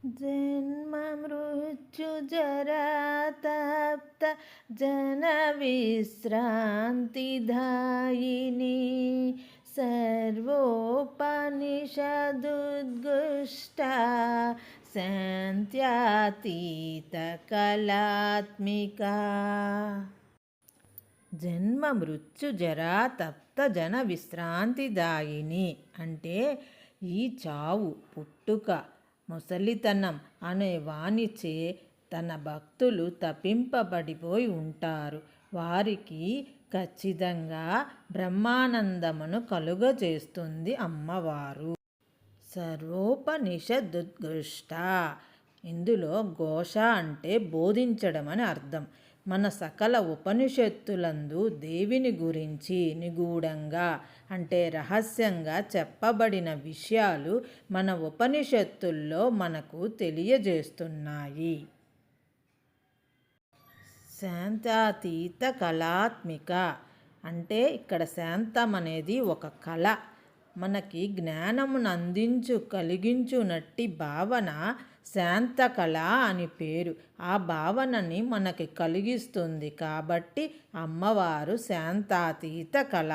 జన్మ మృత్యు జరా తప్త జన విశ్రాంతిదాయిని సర్వోపనిషదుద్గుష్ట శాంత్యాతీత కళాత్మిక. జన్మ మృత్యు జరా తప్త జన విశ్రాంతిదాయిని అంటే ఈ చావు పుట్టుక ముసలితనం అనే వానిచే తన భక్తులు తప్పింపబడిపోయి ఉంటారు. వారికి ఖచ్చితంగా బ్రహ్మానందమును కలుగజేస్తుంది అమ్మవారు. సర్వోపనిషదుద్ఘృష్ట. ఇందులో ఘోష అంటే బోధించడం అని అర్థం. మన సకల ఉపనిషత్తులందు దేవిని గురించి నిగూఢంగా అంటే రహస్యంగా చెప్పబడిన విషయాలు మన ఉపనిషత్తుల్లో మనకు తెలియజేస్తున్నాయి. శాంతాతీత కళాత్మిక అంటే ఇక్కడ శాంతం అనేది ఒక కళ. మనకి జ్ఞానమును కలిగించునట్టి భావన శాంత కళ అని పేరు. ఆ భావనని మనకి కలిగిస్తుంది కాబట్టి అమ్మవారు శాంతాతీత కళ.